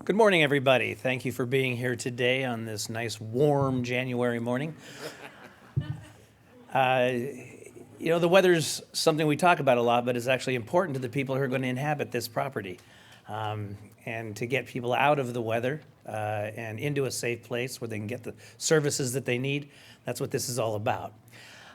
Good morning, everybody. Thank you for being here today on this nice, warm January morning. The weather's something we talk about a lot, but it's actually important to the people who are going to inhabit this property. And to get people out of the weather and into a safe place where they can get the services that they need, that's what this is all about.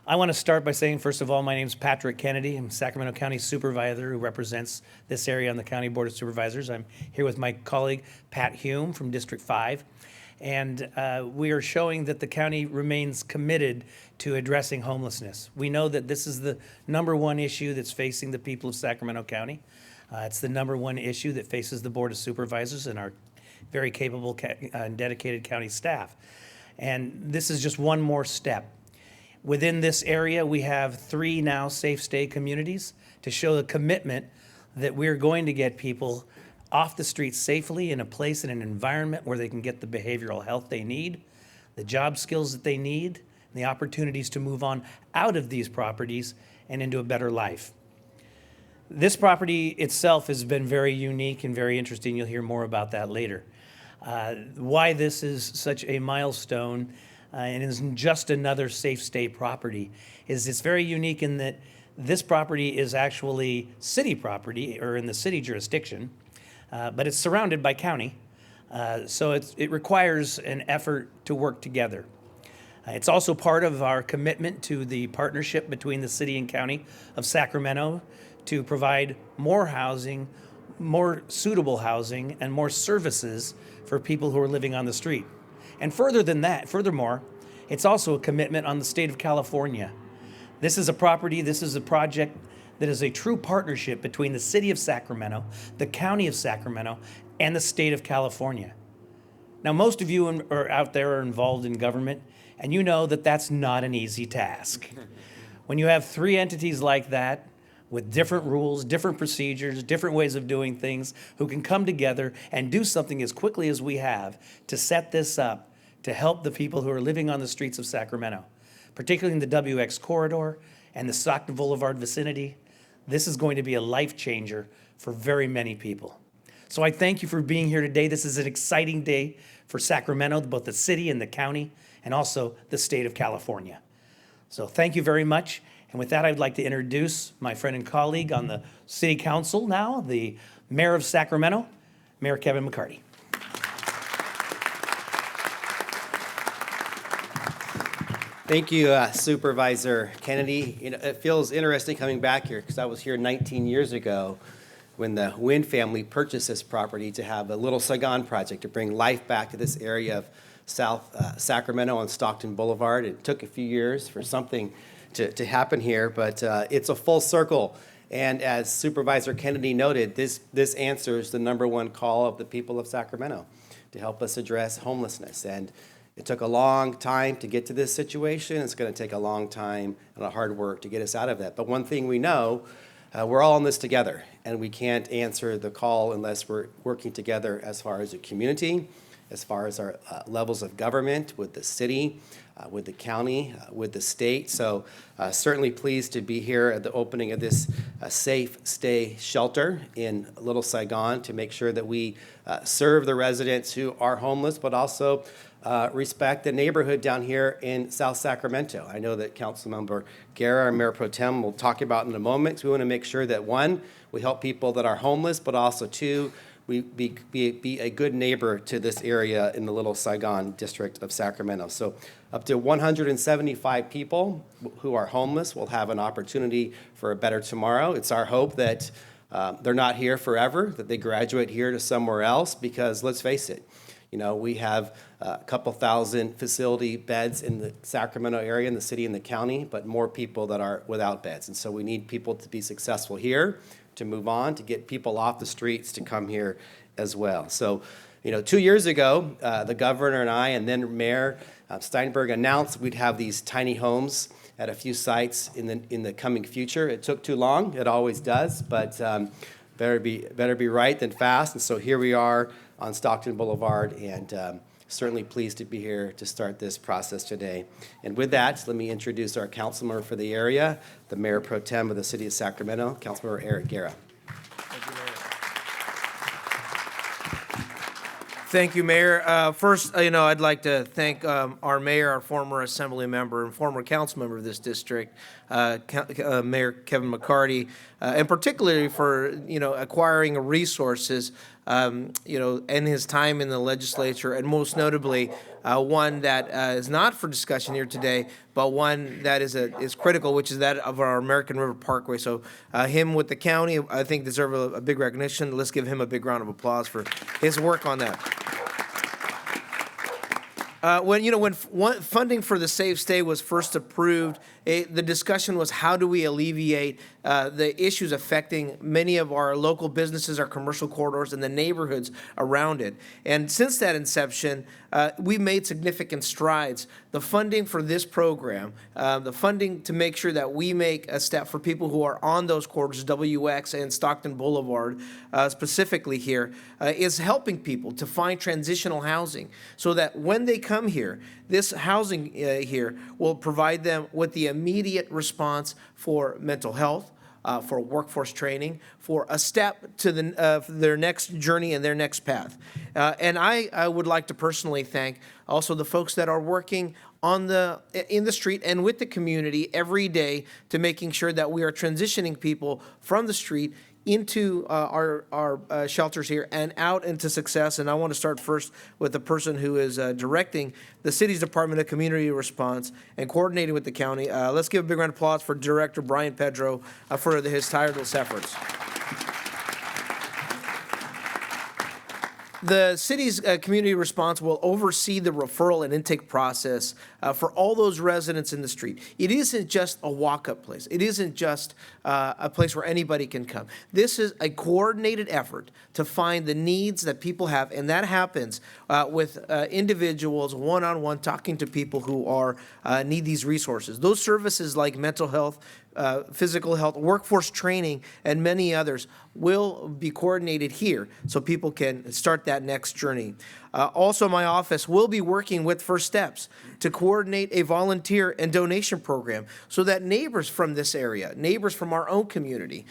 I want to start by saying, first of all, my name is Patrick Kennedy. I'm Sacramento County Supervisor who represents this area on the County Board of Supervisors. I'm here with my colleague, Pat Hume from District 5. And we are showing that the county remains committed to addressing homelessness. We know that this is the number one issue that's facing the people of Sacramento County. It's the number one issue that faces the Board of Supervisors and our very capable and dedicated county staff. And this is just one more step. Within this area, we have 3 now safe stay communities to show the commitment that we're going to get people off the streets safely in a place, in an environment where they can get the behavioral health they need, the job skills that they need, and the opportunities to move on out of these properties and into a better life. This property itself has been very unique and very interesting. You'll hear more about that later. Why this is such a milestone and isn't just another safe stay property is it's very unique in that this property is actually city property or in the city jurisdiction, but it's surrounded by county. So it requires an effort to work together. It's also part of our commitment to the partnership between the city and county of Sacramento to provide more housing, more suitable housing, and more services for people who are living on the street. And furthermore, it's also a commitment on the state of California. This is a project that is a true partnership between the city of Sacramento, the county of Sacramento, and the state of California. Now, most of you are out there are involved in government, and you know that that's not an easy task. When you have 3 entities like that, with different rules, different procedures, different ways of doing things, who can come together and do something as quickly as we have to set this up to help the people who are living on the streets of Sacramento, particularly in the WX corridor and the Stockton Boulevard vicinity. This is going to be a life changer for very many people. So I thank you for being here today. This is an exciting day for Sacramento, both the city and the county, and also the state of California. So thank you very much. And with that, I'd like to introduce my friend and colleague on the City Council now, the Mayor of Sacramento, Mayor Kevin McCarty. Thank you, Supervisor Kennedy. It feels interesting coming back here because I was here 19 years ago when the Wynn family purchased this property to have a Little Saigon project to bring life back to this area of South Sacramento on Stockton Boulevard. It took a few years for something to happen here, but it's a full circle. And as Supervisor Kennedy noted, this answers the number one call of the people of Sacramento to help us address homelessness. And it took a long time to get to this situation. It's going to take a long time and a hard work to get us out of that. But one thing we know, we're all in this together, and we can't answer the call unless we're working together as far as a community, as far as our levels of government, with the city, with the county, with the state. So certainly pleased to be here at the opening of this safe stay shelter in Little Saigon to make sure that we serve the residents who are homeless, but also respect the neighborhood down here in South Sacramento. I know that Councilmember Guerra, our Mayor Pro Tem, will talk about in a moment. So we want to make sure that 1, we help people that are homeless, but also 2, we be a good neighbor to this area in the Little Saigon district of Sacramento. So up to 175 people who are homeless will have an opportunity for a better tomorrow. It's our hope that they're not here forever, that they graduate here to somewhere else, because let's face it, we have a couple thousand facility beds in the Sacramento area, in the city and the county, but more people that are without beds. And so we need people to be successful here, to move on, to get people off the streets to come here as well. So, 2 years ago, the governor and I, and then Mayor Steinberg, announced we'd have these tiny homes at a few sites in the coming future. It took too long. It always does, but better be right than fast. And so here we are on Stockton Boulevard, and certainly pleased to be here to start this process today. And with that, let me introduce our councilmember for the area, the Mayor Pro Tem of the City of Sacramento, Councilmember Eric Guerra. Thank you, Mayor. First, I'd like to thank our mayor, our former assembly member, and former council member of this district, Mayor Kevin McCarty, and particularly for, acquiring resources, in his time in the legislature, and most notably, one that is not for discussion here today, but one that is critical, which is that of our American River Parkway. So him with the county, I think, deserve a big recognition. Let's give him a big round of applause for his work on that. When funding for the Safe Stay was first approved, the discussion was how do we alleviate the issues affecting many of our local businesses, our commercial corridors, and the neighborhoods around it. And since that inception, we've made significant strides. The funding for this program, the funding to make sure that we make a step for people who are on those corridors, WX and Stockton Boulevard, specifically here, is helping people to find transitional housing so that when they come here, this housing here will provide them with the immediate response for mental health, for workforce training, for a step to their next journey and their next path. And I would like to personally thank also the folks that are working in the street and with the community every day to making sure that we are transitioning people from the street into our shelters here and out into success. And I want to start first with the person who is directing the city's Department of Community Response and coordinating with the county. Let's give a big round of applause for Director Brian Pedro for his tireless efforts. The city's community response will oversee the referral and intake process for all those residents in the street. It isn't just a walk-up place. It isn't just a place where anybody can come. This is a coordinated effort to find the needs that people have, and that happens with individuals one-on-one talking to people who need these resources. Those services like mental health, physical health, workforce training, and many others will be coordinated here so people can start that next journey. Also, my office will be working with First Steps to coordinate a volunteer and donation program so that neighbors from this area, neighbors from our own community,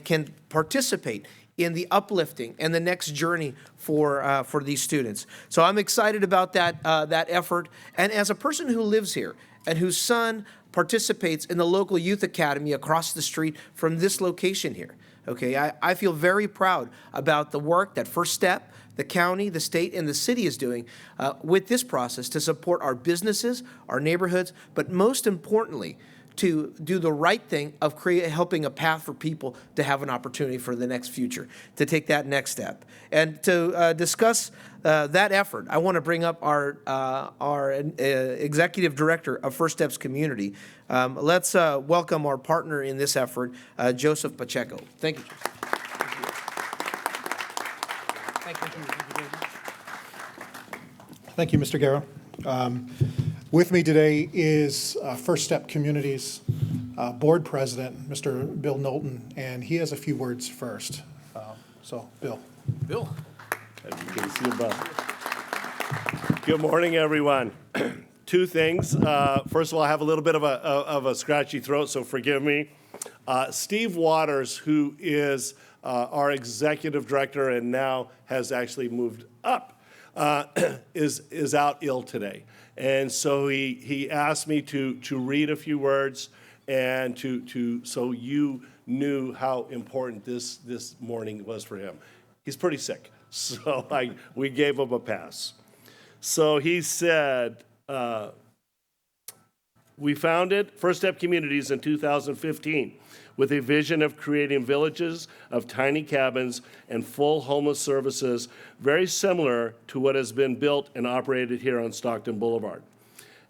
can participate in the uplifting and the next journey for these students. So I'm excited about that effort. And as a person who lives here and whose son participates in the local youth academy across the street from this location here, okay, I feel very proud about the work that First Step, the county, the state, and the city is doing with this process to support our businesses, our neighborhoods, but most importantly, to do the right thing of helping a path for people to have an opportunity for the next future, to take that next step. And to discuss that effort, I want to bring up our executive director of First Steps Community. Let's welcome our partner in this effort, Joseph Pacheco. Thank you. Thank you, Mr. Guerra. With me today is First Step Communities Board President, Mr. Bill Knowlton, and he has a few words first. So, Bill. Bill. Can see above. Good morning, everyone. Two things. First of all, I have a little bit of a scratchy throat, so forgive me. Steve Waters, who is our executive director and now has actually moved up, is out ill today. And so he asked me to read a few words and so you knew how important this morning was for him. He's pretty sick, so we gave him a pass. So he said, we founded First Step Communities in 2015 with a vision of creating villages of tiny cabins and full homeless services, very similar to what has been built and operated here on Stockton Boulevard.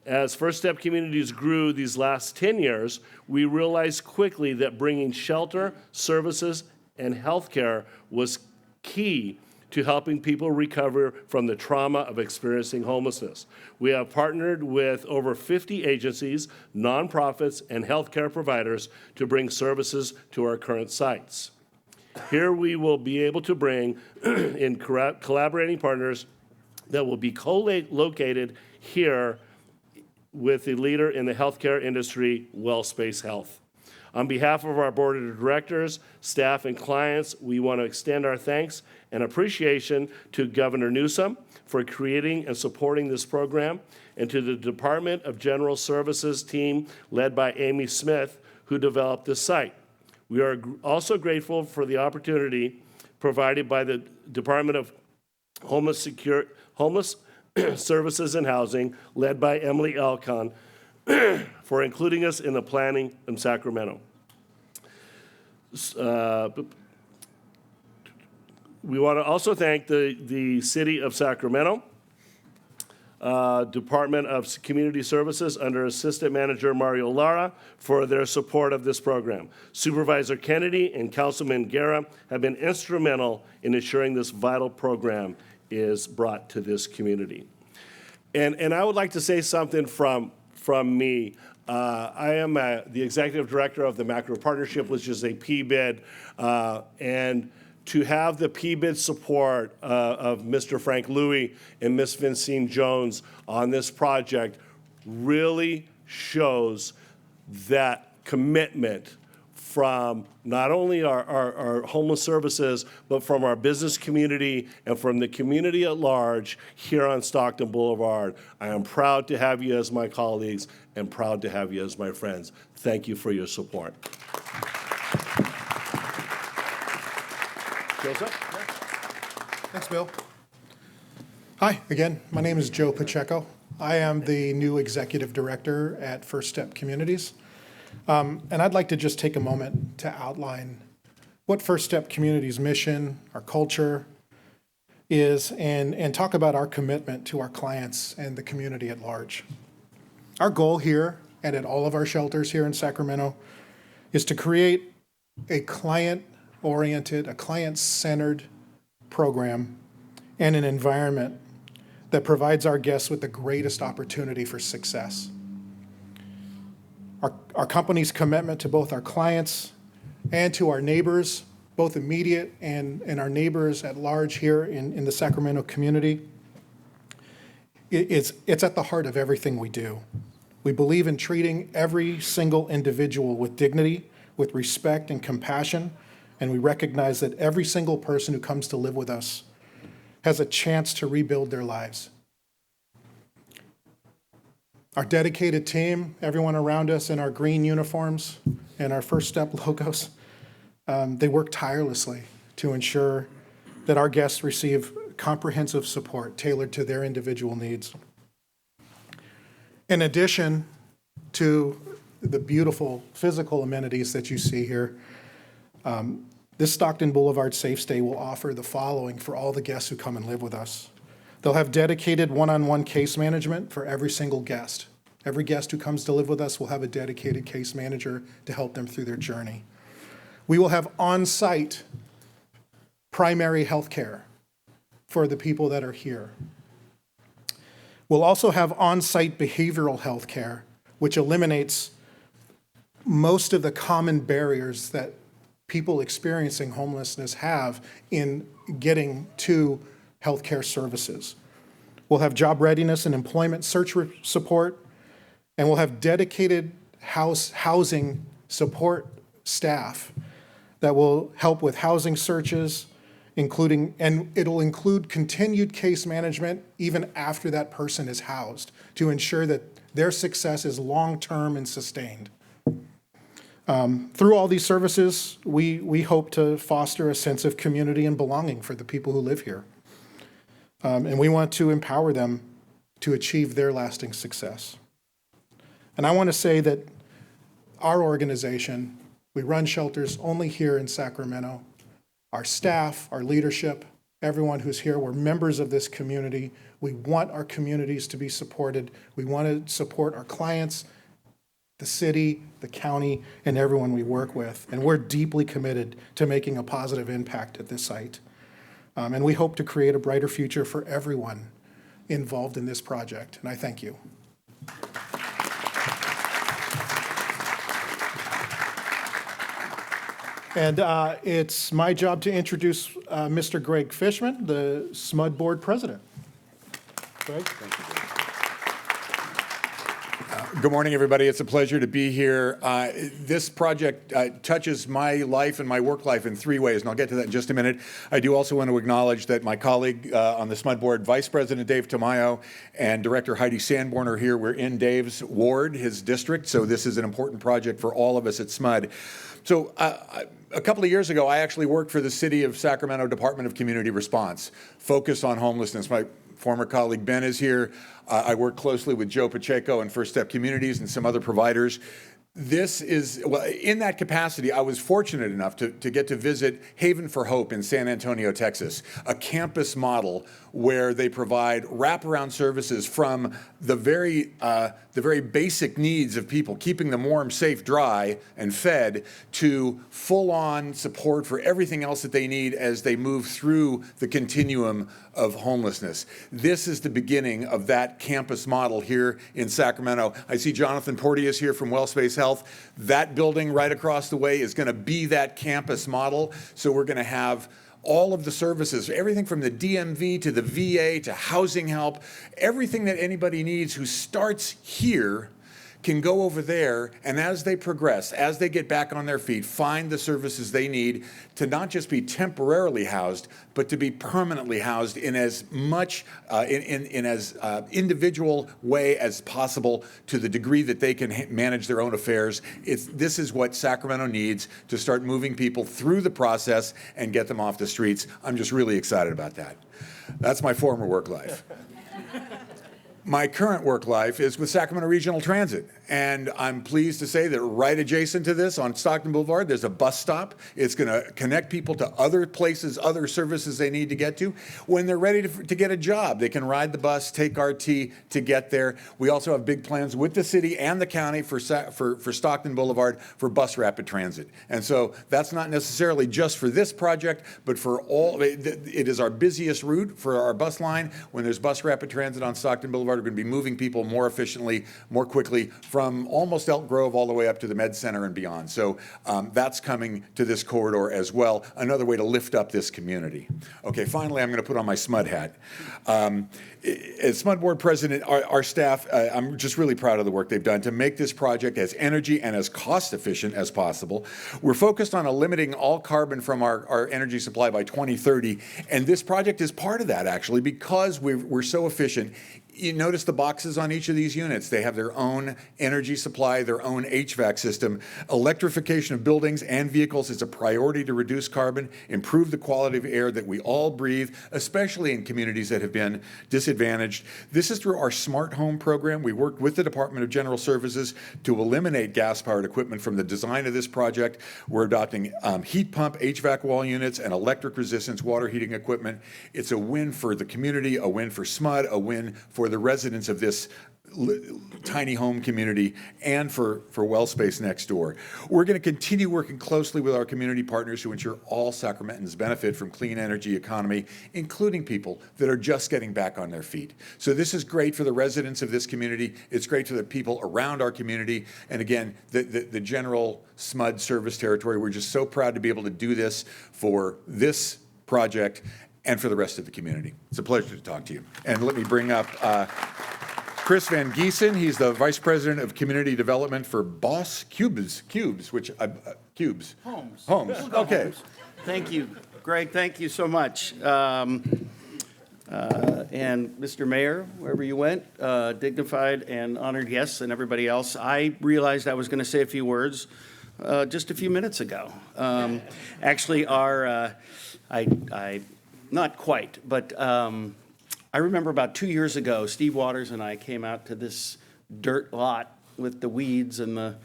As First Step Communities grew these last 10 years, we realized quickly that bringing shelter, services, and healthcare was key to helping people recover from the trauma of experiencing homelessness. We have partnered with over 50 agencies, nonprofits, and healthcare providers to bring services to our current sites. Here we will be able to bring in collaborating partners that will be co-located here with the leader in the healthcare industry, WellSpace Health. On behalf of our board of directors, staff, and clients, we want to extend our thanks and appreciation to Governor Newsom for creating and supporting this program, and to the Department of General Services team led by Amy Smith, who developed this site. We are also grateful for the opportunity provided by the Department of Homeless Services and Housing, led by Emily Elcon, for including us in the planning in Sacramento. We want to also thank the City of Sacramento, Department of Community Services under Assistant Manager Mario Lara for their support of this program. Supervisor Kennedy and Councilman Guerra have been instrumental in ensuring this vital program is brought to this community. And I would like to say something from me. I am the executive director of the Macro Partnership, which is a PBID, and to have the PBID support of Mr. Frank Louie and Ms. Vincine Jones on this project really shows that commitment from not only our homeless services, but from our business community and from the community at large here on Stockton Boulevard. I am proud to have you as my colleagues and proud to have you as my friends. Thank you for your support. Joseph? Thanks, Bill. Hi, again, my name is Joe Pacheco. I am the new executive director at First Step Communities. And I'd like to just take a moment to outline what First Step Communities' mission, our culture is, and talk about our commitment to our clients and the community at large. Our goal here and at all of our shelters here in Sacramento is to create a client-oriented, a client-centered program and an environment that provides our guests with the greatest opportunity for success. Our company's commitment to both our clients and to our neighbors, both immediate and our neighbors at large here in the Sacramento community, it's at the heart of everything we do. We believe in treating every single individual with dignity, with respect and compassion, and we recognize that every single person who comes to live with us has a chance to rebuild their lives. Our dedicated team, everyone around us in our green uniforms and our First Step logos, they work tirelessly to ensure that our guests receive comprehensive support tailored to their individual needs. In addition to the beautiful physical amenities that you see here, this Stockton Boulevard Safe Stay will offer the following for all the guests who come and live with us. They'll have dedicated one-on-one case management for every single guest. Every guest who comes to live with us will have a dedicated case manager to help them through their journey. We will have on-site primary health care for the people that are here. We'll also have on-site behavioral health care, which eliminates most of the common barriers that people experiencing homelessness have in getting to healthcare services. We'll have job readiness and employment search support, and we'll have dedicated housing support staff that will help with housing searches, and it'll include continued case management even after that person is housed to ensure that their success is long-term and sustained. Through all these services, we hope to foster a sense of community and belonging for the people who live here. And we want to empower them to achieve their lasting success. And I want to say that our organization, we run shelters only here in Sacramento. Our staff, our leadership, everyone who's here, we're members of this community. We want our communities to be supported. We want to support our clients, the city, the county, and everyone we work with. And we're deeply committed to making a positive impact at this site. And we hope to create a brighter future for everyone involved in this project. And I thank you. And it's my job to introduce Mr. Greg Fishman, the SMUD Board President. Greg? Thank you, Greg. Good morning, everybody. It's a pleasure to be here. This project touches my life and my work life in three ways, and I'll get to that in just a minute. I do also want to acknowledge that my colleague on the SMUD board, Vice President Dave Tamayo and Director Heidi Sanborn are here. We're in Dave's ward, his district, so this is an important project for all of us at SMUD. So a couple of years ago, I actually worked for the City of Sacramento Department of Community Response, focused on homelessness. My former colleague Ben is here. I work closely with Joe Pacheco and First Step Communities and some other providers. This is, well, in that capacity, I was fortunate enough to get to visit Haven for Hope in San Antonio, Texas, a campus model where they provide wraparound services from the very basic needs of people, keeping them warm, safe, dry, and fed, to full-on support for everything else that they need as they move through the continuum of homelessness. This is the beginning of that campus model here in Sacramento. I see Jonathan Porteous here from WellSpace Health. That building right across the way is going to be that campus model. So we're going to have all of the services, everything from the DMV to the VA to housing help, everything that anybody needs who starts here can go over there, and as they progress, as they get back on their feet, find the services they need to not just be temporarily housed, but to be permanently housed in as much, in as individual way as possible, to the degree that they can manage their own affairs. This is what Sacramento needs to start moving people through the process and get them off the streets. I'm just really excited about that. That's my former work life. My current work life is with Sacramento Regional Transit, and I'm pleased to say that right adjacent to this on Stockton Boulevard, there's a bus stop. It's going to connect people to other places, other services they need to get to. When they're ready to get a job, they can ride the bus, take RT to get there. We also have big plans with the city and the county for Stockton Boulevard for bus rapid transit. And so that's not necessarily just for this project, but for all. It is our busiest route for our bus line. When there's bus rapid transit on Stockton Boulevard, we're going to be moving people more efficiently, more quickly from almost Elk Grove all the way up to the Med Center and beyond. So that's coming to this corridor as well, another way to lift up this community. Okay, finally, I'm going to put on my SMUD hat. As SMUD board president, our staff, I'm just really proud of the work they've done to make this project as energy and as cost efficient as possible. We're focused on eliminating all carbon from our energy supply by 2030, and this project is part of that, actually, because we're so efficient. You notice the boxes on each of these units. They have their own energy supply, their own HVAC system. Electrification of buildings and vehicles is a priority to reduce carbon, improve the quality of air that we all breathe, especially in communities that have been disadvantaged. This is through our Smart Home program. We worked with the Department of General Services to eliminate gas-powered equipment from the design of this project. We're adopting heat pump, HVAC wall units, and electric resistance water heating equipment. It's a win for the community, a win for SMUD, a win for the residents of this tiny home community, and for WellSpace next door. We're going to continue working closely with our community partners to ensure all Sacramentans benefit from clean energy economy, including people that are just getting back on their feet. So this is great for the residents of this community. It's great for the people around our community. And again, the general SMUD service territory. We're just so proud to be able to do this for this project and for the rest of the community. It's a pleasure to talk to you. And let me bring up Chris Van Giesen. He's the Vice President of Community Development for Boss Cubes, which, Cubes. Homes. Okay. Homes. Thank you, Greg, thank you so much. And Mr. Mayor, wherever you went, dignified and honored guests and everybody else, I realized I was going to say a few words just a few minutes ago. Actually, not quite, but I remember about 2 years ago, Steve Waters and I came out to this dirt lot with the weeds and the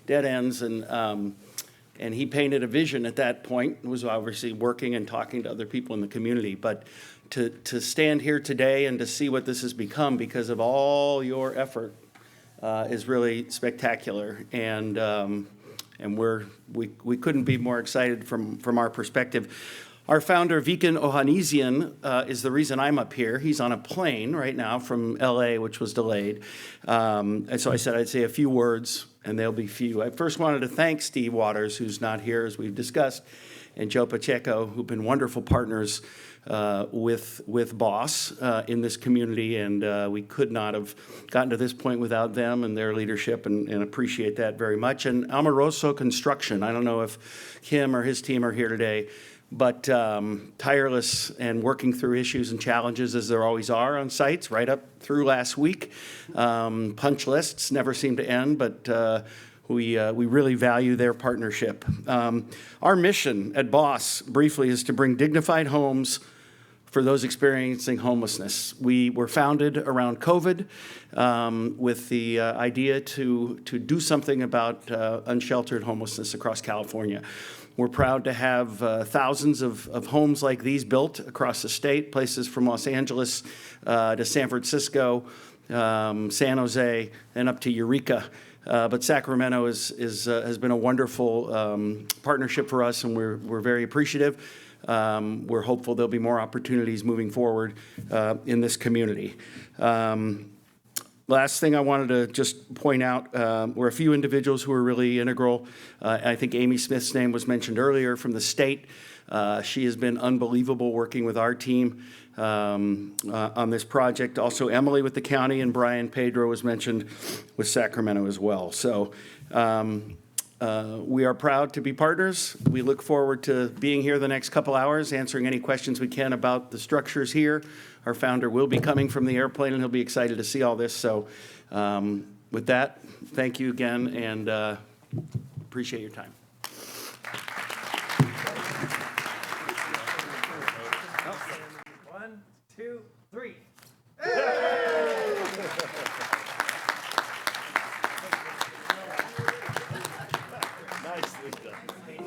dead ends, and he painted a vision at that point. It was obviously working and talking to other people in the community, but to stand here today and to see what this has become because of all your effort is really spectacular, and we couldn't be more excited from our perspective. Our founder, Viken Ohanesian, is the reason I'm up here. He's on a plane right now from LA, which was delayed. And so I said I'd say a few words, and they'll be few. I first wanted to thank Steve Waters, who's not here, as we've discussed, and Joe Pacheco, who've been wonderful partners with Boss in this community, and we could not have gotten to this point without them and their leadership, and appreciate that very much. And Amoroso Construction, I don't know if Kim or his team are here today, but tireless and working through issues and challenges as there always are on sites, right up through last week. Punch lists never seem to end, but we really value their partnership. Our mission at Boss, briefly, is to bring dignified homes for those experiencing homelessness. We were founded around COVID with the idea to do something about unsheltered homelessness across California. We're proud to have thousands of homes like these built across the state, places from Los Angeles to San Francisco, San Jose, and up to Eureka. But Sacramento has been a wonderful partnership for us, and we're very appreciative. We're hopeful there'll be more opportunities moving forward in this community. Last thing I wanted to just point out were a few individuals who are really integral. I think Amy Smith's name was mentioned earlier from the state. She has been unbelievable working with our team on this project. Also Emily with the county, and Brian Pedro was mentioned with Sacramento as well. So we are proud to be partners. We look forward to being here the next couple hours, answering any questions we can about the structures here. Our founder will be coming from the airplane, and he'll be excited to see all this. So with that, thank you again, and appreciate your time. One, two, three. Nicely done.